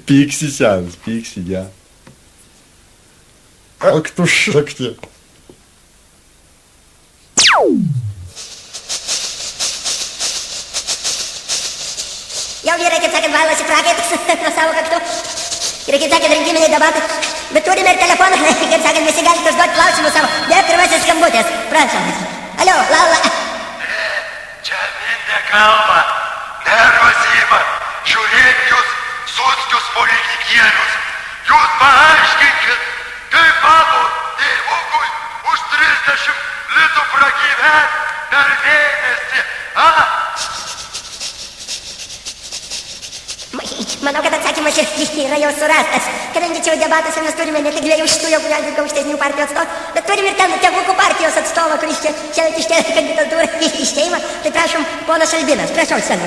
Pyksi senas, pyksi, ja. Ak tu šakti. Jau vyrai, kaip sakant, valosi prakaitas nuo savo kaktų. Ir kaip sakant, rinkiminiai debatai. Bet turime ir telefoną, kaip sakant, visi galite užduoti klausimus savo. Dėk pirmasis skambutis. Prašom. Alio, Laura. Čia Mindė kalba. Nervozima. Žiūrėk jūs, suskius politikierius. Jūs paaiškinkit, kaip mano tėvukui už 30 litų pragyvent per mėnesį. Manau, kad atsakymas yra jau surastas. Kadangi čia debatuose mes turime ne tik dviejų šitų jau aukštesnių partijų atstovų, bet turime ir ten tėvukų partijos atstovą, kuris čia šiemet iškėlė kandidatūrą į Seimą. Tai prašom, ponas Albinas, prašau sceną.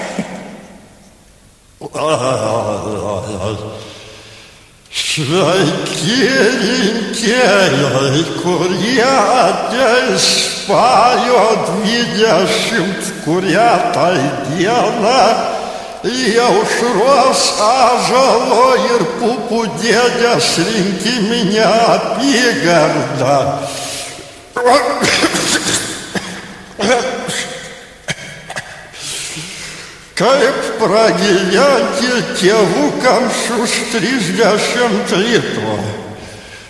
Sveiki rinkėjai, kurie ateis spalio 20, kurią tai dieną į Aušros Ąžuolo ir Pupų dėdės rinkiminę apygardą. Kaip pragyventi tėvukams už 30 litų.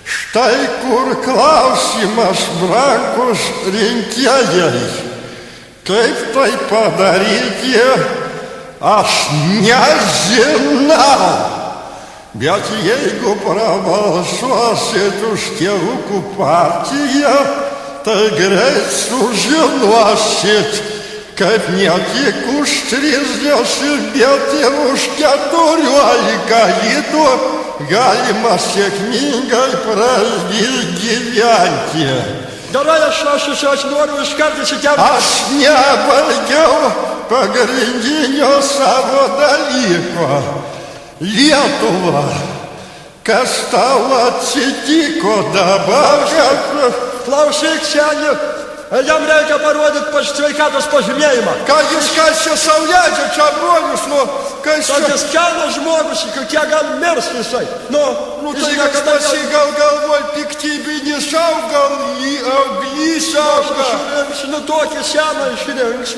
Štai kur klausimas, brangus rinkėjai. Kaip tai padaryti? Aš nežinau, bet jeigu prabalsuosit už tėvukų partiją, tai greit sužinosit, kaip ne tik už 30, bet ir už 14 litų galima sėkmingai pragyventi. Gerai, aš noriu iš karto įsikelti. Aš nebaigiau pagrindinio savo dalyko. Lietuva, kas tau atsitiko dabar? Klausyk, seni, jam reikia parodyti sveikatos pažymėjimą. Ką jis čia sau leidžia, čia brolius, kas čia? Jis kelnas žmogus, kokie gali mirsti visai. Tai kažkas gal galvoj piktybinis auglys auga. Tokį seną išrinks,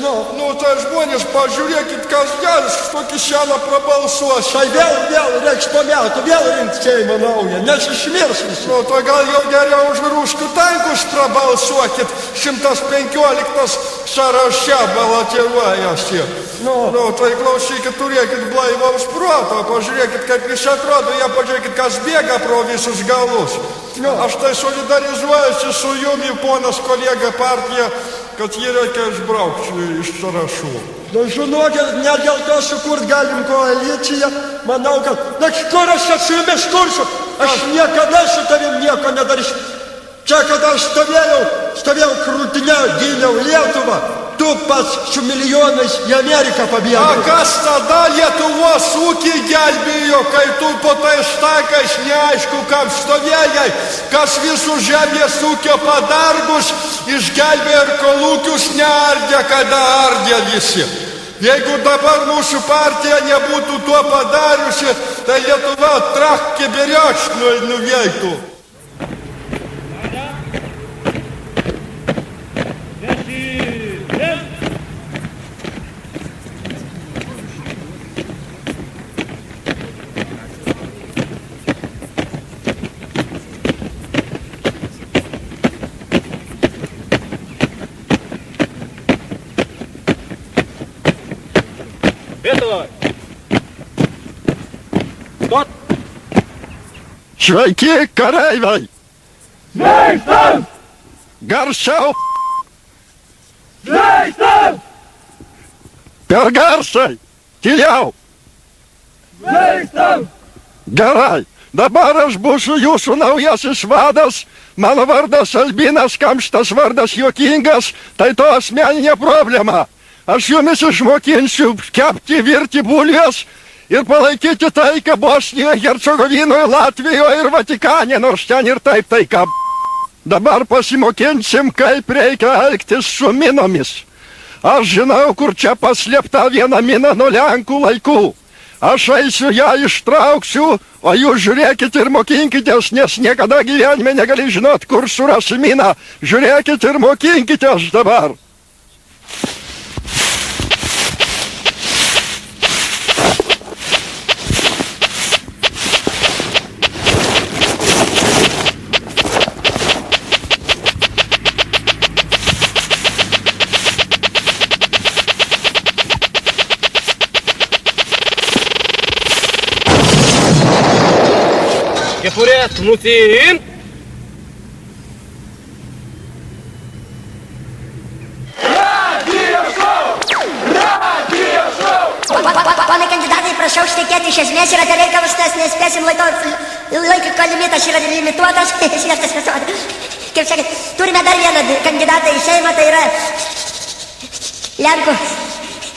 Tai žmonės, pažiūrėkit, kas geras, tokį seną prabalsuos. Tai vėl reiks po metų, vėl rinkt Seimą naują, nes išmirs visi. Tai gal jau geriau už Ruškų tankus prabalsuokit, 115 sąraše balotiruojasi. Tai klausykit, turėkit blaivaus proto, pažiūrėkit, kaip jis atrodo, pažiūrėkit, kas bėga pro visus galus. Aš tai solidarizuojuosi su jumi, ponas kolega partija, kad jį reikia išbraukti iš sąrašų. Žinokit, ne dėl to sukurt galim koaliciją, manau, kad kur aš su jumis kursiu, aš niekada su tavim nieko nedarysiu. Čia, kad aš stovėjau krūtinę, gyniau Lietuvą, tu pats su milijonais į Ameriką pabėgai. Kas tada Lietuvos ūkį gelbėjo, kai tu po tais takais neaišku, kam stovėjai, kas visų žemės ūkio padargus išgelbėjo ir kolūkius neardė, kada ardė visi. Jeigu dabar mūsų partija nebūtų tuo padariusi, tai Lietuva trak kibirioč nuveiktų. Sveiki, kareiviai! Sveiktam! Garsiau! Sveiktam! Per garsiai! Tyliau! Sveiktam! Gerai, dabar aš būsiu jūsų naujasis vadas. Mano vardas Albinas, kamštas vardas juokingas, tai to asmeninė problema. Aš jumis išmokinsiu kepti, virti bulves ir palaikyti taiką Bosnijoje, Hercegovinoje, Latvijoje ir Vatikane, nors ten ir taip taika. Dabar pasimokinsim, kaip reikia elgtis su minomis. Aš žinau, kur čia paslėpta viena mina nuo Lenkų laikų. Aš eisiu ją ištrauksiu, o jūs žiūrėkit ir mokinkitės, nes niekada gyvenime negali žinot, kur surasi miną. Žiūrėkit ir mokinkitės dabar. Кефуре, тнутин! Pone kandidatai, prašau šnekėti iš esmės ir apie reikalus, nes nespėsim laiko limitas yra limituotas. Kaip sakėt, turime dar vieną kandidatą į Seimą, tai yra Lenkų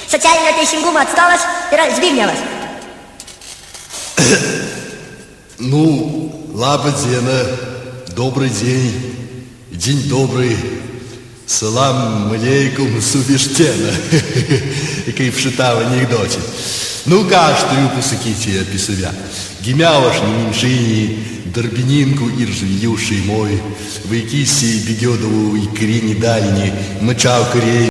socialinio teisingumo atstovas, tai yra Zbignevas. Ну, лабадзена, добрый день, день добрый, салам алейкум субештена, и как в анекдоте. Ну, каждую посыките опи себя, гимяваш не меньшини, дорбининку и ржвиюший мой, в икиси бегедову и крине дальни, мочал корей.